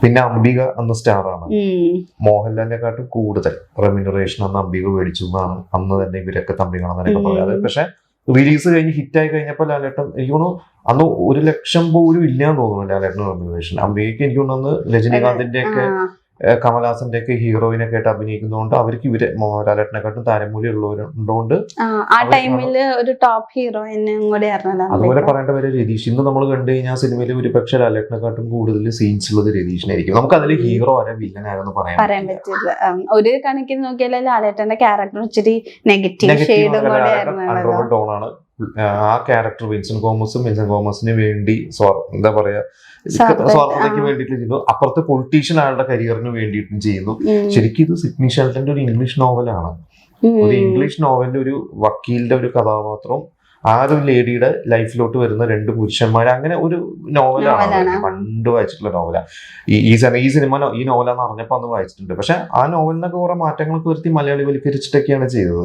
പിന്നെ അംബിക എന്ന സ്റ്റാറാണ്. മോഹൻലാലിനെക്കാട്ടും കൂടുതൽ റെമ്യൂണറേഷൻ അന്ന് അംബിക മേടിച്ചു എന്നാണ് അന്ന് തന്നെ ഇവരൊക്കെ തമ്പി കാണാനൊക്കെ പറയാറ്. പക്ഷെ റിലീസ് കഴിഞ്ഞ് ഹിറ്റായി കഴിഞ്ഞപ്പോൾ ലാലേട്ടൻ എനിക്ക് തോന്നുന്നു അന്ന് 1,00,000 പോലും ഇല്ലാന്ന് തോന്നുന്നു ലാലേട്ടൻ റെമ്യൂണറേഷൻ. അംബികയ്ക്ക് എനിക്ക് തോന്നുന്നു ലാലേട്ടന്റെ ഒക്കെ കമലഹാസന്റെ ഒക്കെ ഹീറോയിനൊക്കെ ആയിട്ട് അഭിനയിക്കുന്നതുകൊണ്ട് അവർക്ക് ഇവര് ലാലേട്ടനെക്കാട്ടും താരമൂല്യം ഉള്ളവരുണ്ടോണ്ട് ആ ടൈമില് ഒരു ടോപ്പ് ഹീറോയിനും കൂടി ആയിരുന്നല്ലോ. അതുപോലെ പറയേണ്ട പേര് രതീഷ്. ഇന്ന് നമ്മൾ കണ്ടു കഴിഞ്ഞാൽ സിനിമയിൽ ഒരുപക്ഷെ ലാലേട്ടനെക്കാട്ടും കൂടുതൽ സീൻസ് ഉള്ളത് രതീഷിനായിരിക്കും. നമുക്ക് അതിൽ ഹീറോ ആരാ വില്ലൻ ആരെന്ന് പറയാൻ പറ്റില്ല. ഒരു കണക്കിന് നോക്കിയാൽ ലാലേട്ടന്റെ ക്യാരക്ടർ ഇച്ചിരി നെഗറ്റീവ് ഷെയ്ഡും കൂടെ ആയിരുന്നു. ആ ക്യാരക്ടർ വിൻസെന്റ് തോമസിന് വേണ്ടി എന്താ പറയാ സ്വാർത്ഥതയ്ക്ക് വേണ്ടിയിട്ട് ചെയ്യുന്നു. അപ്പുറത്തെ പൊളിറ്റീഷ്യൻ ആളുടെ കരിയറിന് വേണ്ടിയിട്ടും ചെയ്യുന്നു. ശരിക്കും ഇത് സിഡ്നി ഷെൽട്ടന്റെ ഒരു ഇംഗ്ലീഷ് നോവലാണ്. ഒരു ഇംഗ്ലീഷ് നോവലിന്റെ ഒരു വക്കീലിന്റെ ഒരു കഥാപാത്രം ആ ഒരു ലേഡിയുടെ ലൈഫിലോട്ട് വരുന്ന 2 പുരുഷന്മാർ, അങ്ങനെ ഒരു നോവലാണ്. പണ്ട് വായിച്ചിട്ടുള്ള നോവലാണ് ഈ സിനിമ. ഈ നോവലാന്ന് അറിഞ്ഞപ്പോ അന്ന് വായിച്ചിട്ടുണ്ട്. പക്ഷെ ആ നോവലിനൊക്കെ കുറെ മാറ്റങ്ങൾക്ക് വരുത്തി മലയാളിവൽക്കരിച്ചിട്ടൊക്കെയാണ് ചെയ്തത്.